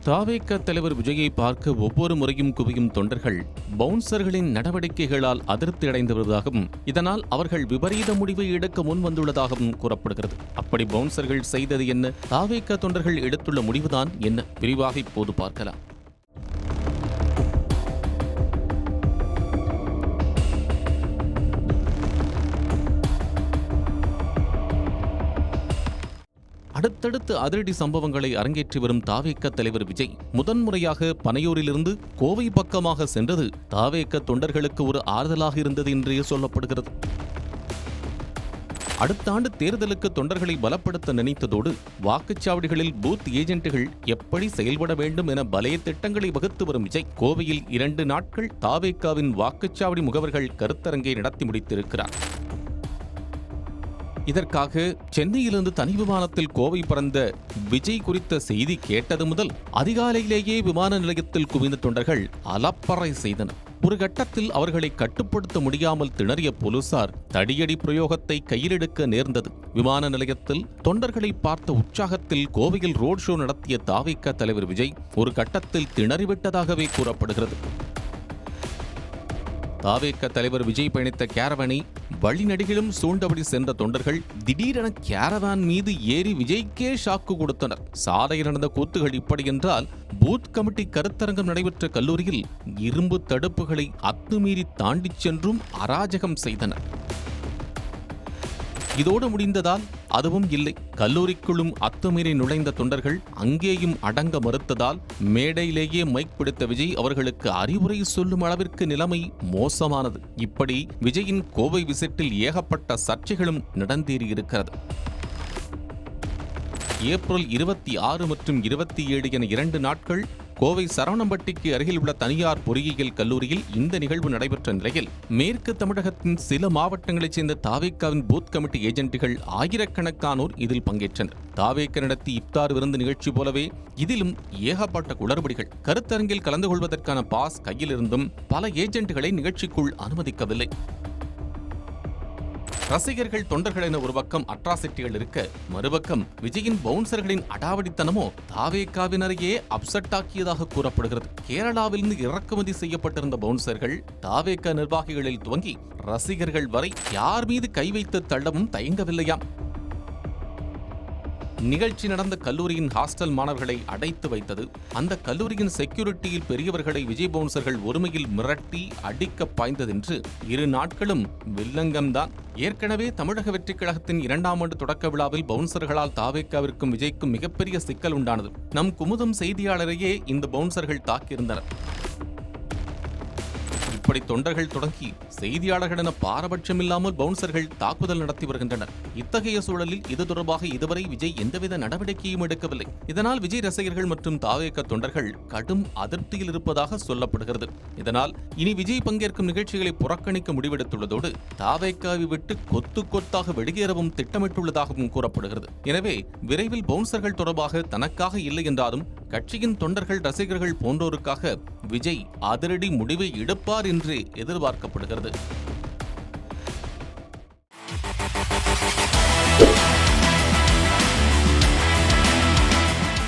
தாவேக தலைவர் விஜயை பார்க்க ஒவ்வொரு முறையும் குவியும் தொண்டர்கள் பவுன்சர்களின் நடவடிக்கைகளால் அதிருப்தி அடைந்து வருவதாகவும் இதனால் அவர்கள் விபரீத முடிவை எடுக்க முன் வந்துள்ளதாகவும் கூறப்படுகிறது. அப்படி பவுன்சர்கள் செய்தது என்ன? தாவேக தொண்டர்கள் எடுத்துள்ள முடிவுதான் என்ன? விரிவாக இப்போது பார்க்கலாம். அடுத்தடுத்து அதிரடி சம்பவங்களை அரங்கேற்றி வரும் தாவேக தலைவர் விஜய் முதன்முறையாக பனையூரிலிருந்து கோவை பக்கமாக சென்றது தாவேக தொண்டர்களுக்கு ஒரு ஆறுதலாக இருந்தது என்றே சொல்லப்படுகிறது. அடுத்த ஆண்டு தேர்தலுக்கு தொண்டர்களை பலப்படுத்த நினைத்ததோடு வாக்குச்சாவடிகளில் பூத் ஏஜென்ட்டுகள் எப்படி செயல்பட வேண்டும் என பலைய திட்டங்களை வகுத்து வரும் விஜய் கோவையில் 2 நாட்கள் தாவேகாவின் வாக்குச்சாவடி முகவர்கள் கருத்தரங்கை நடத்தி முடித்திருக்கிறார். இதற்காக சென்னையிலிருந்து தனி விமானத்தில் கோவை பறந்த விஜய் குறித்த செய்தி கேட்டது முதல் அதிகாலையிலேயே விமான நிலையத்தில் குவிந்த தொண்டர்கள் அலப்பறை செய்தனர். ஒரு கட்டத்தில் அவர்களை கட்டுப்படுத்த முடியாமல் திணறிய போலீசார் தடியடி பிரயோகத்தை கையிலெடுக்க நேர்ந்தது. விமான நிலையத்தில் தொண்டர்களை பார்த்த உற்சாகத்தில் கோவையில் ரோட் ஷோ நடத்திய தாவேக தலைவர் விஜய் ஒரு கட்டத்தில் திணறிவிட்டதாகவே கூறப்படுகிறது. தாவேக தலைவர் விஜய் பயணித்த கேரவானை வழிநடிகளும் சூழ்ந்தபடி சென்ற தொண்டர்கள் திடீரென கேரவான் மீது ஏறி விஜய்க்கே ஷாக்கு கொடுத்தனர். சாலையில் நடந்த கூத்துகள் இப்படி என்றால் பூத் கமிட்டி கருத்தரங்கம் நடைபெற்ற கல்லூரியில் இரும்பு தடுப்புகளை அத்துமீறி தாண்டிச் சென்றும் அராஜகம் செய்தனர். இதோடு முடிந்ததால் அதுவும் இல்லை. கல்லூரிக்குள்ளும் அத்துமீறி நுழைந்த தொண்டர்கள் அங்கேயும் அடங்க மறுத்ததால் மேடையிலேயே மைக் பிடித்த விஜய் அவர்களுக்கு அறிவுரை சொல்லும் அளவிற்கு நிலைமை மோசமானது. இப்படி விஜயின் கோவை விசிட்டில் ஏகப்பட்ட சர்ச்சைகளும் நடந்தேறியிருக்கிறது. ஏப்ரல் 26 மற்றும் 27 என 2 நாட்கள் கோவை சரவணம்பட்டிக்கு அருகில் உள்ள தனியார் பொறியியல் கல்லூரியில் இந்த நிகழ்வு நடைபெற்ற நிலையில் மேற்கு தமிழகத்தின் சில மாவட்டங்களைச் சேர்ந்த தாவேகாவின் பூத் கமிட்டி ஏஜென்ட்டுகள் ஆயிரக்கணக்கானோர் இதில் பங்கேற்றனர். தாவேக நடத்தி இப்தார் விருந்து நிகழ்ச்சி போலவே இதிலும் ஏகப்பட்ட குளறுபடிகள். கருத்தரங்கில் கலந்து கொள்வதற்கான பாஸ் கையில் இருந்தும் பல ஏஜென்ட்டுகளை நிகழ்ச்சிக்குள் அனுமதிக்கவில்லை. ரசிகர்கள் தொண்டர்கள் என ஒரு பக்கம் அட்ராசிட்டிகள் இருக்க, மறுபக்கம் விஜயின் பவுன்சர்களின் அடாவடித்தனமோ தாவேகாவினரையே அப்செட் ஆக்கியதாக கூறப்படுகிறது. கேரளாவிலிருந்து இறக்குமதி செய்யப்பட்டிருந்த பவுன்சர்கள் தாவேக நிர்வாகிகளில் துவங்கி ரசிகர்கள் வரை யார் மீது கை வைத்து தள்ளவும் தயங்கவில்லையாம். நிகழ்ச்சி நடந்த கல்லூரியின் ஹாஸ்டல் மாணவர்களை அடைத்து வைத்தது, அந்த கல்லூரியின் செக்யூரிட்டியில் பெரியவர்களை விஜய் பவுன்சர்கள் ஒருமையில் மிரட்டி அடிக்க பாய்ந்ததென்று 2 நாட்களும் வில்லங்கம்தான். ஏற்கனவே தமிழக வெற்றிக் கழகத்தின் 2ஆம் ஆண்டு தொடக்க விழாவில் பவுன்சர்களால் தாவேகாவிற்கும் விஜய்க்கும் மிகப்பெரிய சிக்கல் உண்டானது. நம் குமுதம் செய்தியாளரையே இந்த பவுன்சர்கள் தாக்கியிருந்தனர். இப்படி தொண்டர்கள் தொடங்கி செய்தியாளர்கள் என பாரபட்சமில்லாமல் பவுன்சர்கள் தாக்குதல் நடத்தி வருகின்றனர். இத்தகைய சூழலில் இது தொடர்பாக இதுவரை விஜய் எந்தவித நடவடிக்கையும் எடுக்கவில்லை. இதனால் விஜய் ரசிகர்கள் மற்றும் தாவேக தொண்டர்கள் கடும் அதிருப்தியில் இருப்பதாக சொல்லப்படுகிறது. இதனால் இனி விஜய் பங்கேற்கும் நிகழ்ச்சிகளை புறக்கணிக்க முடிவெடுத்துள்ளதோடு தாவேகாவை விட்டு கொத்து கொத்தாக வெளியேறவும் திட்டமிட்டுள்ளதாகவும் கூறப்படுகிறது. எனவே விரைவில் பவுன்சர்கள் தொடர்பாக தனக்காக இல்லை என்றாலும் கட்சியின் தொண்டர்கள் ரசிகர்கள் போன்றோருக்காக விஜய் அதிரடி முடிவை எடுப்பார் என்று எதிர்பார்க்கப்படுகிறது.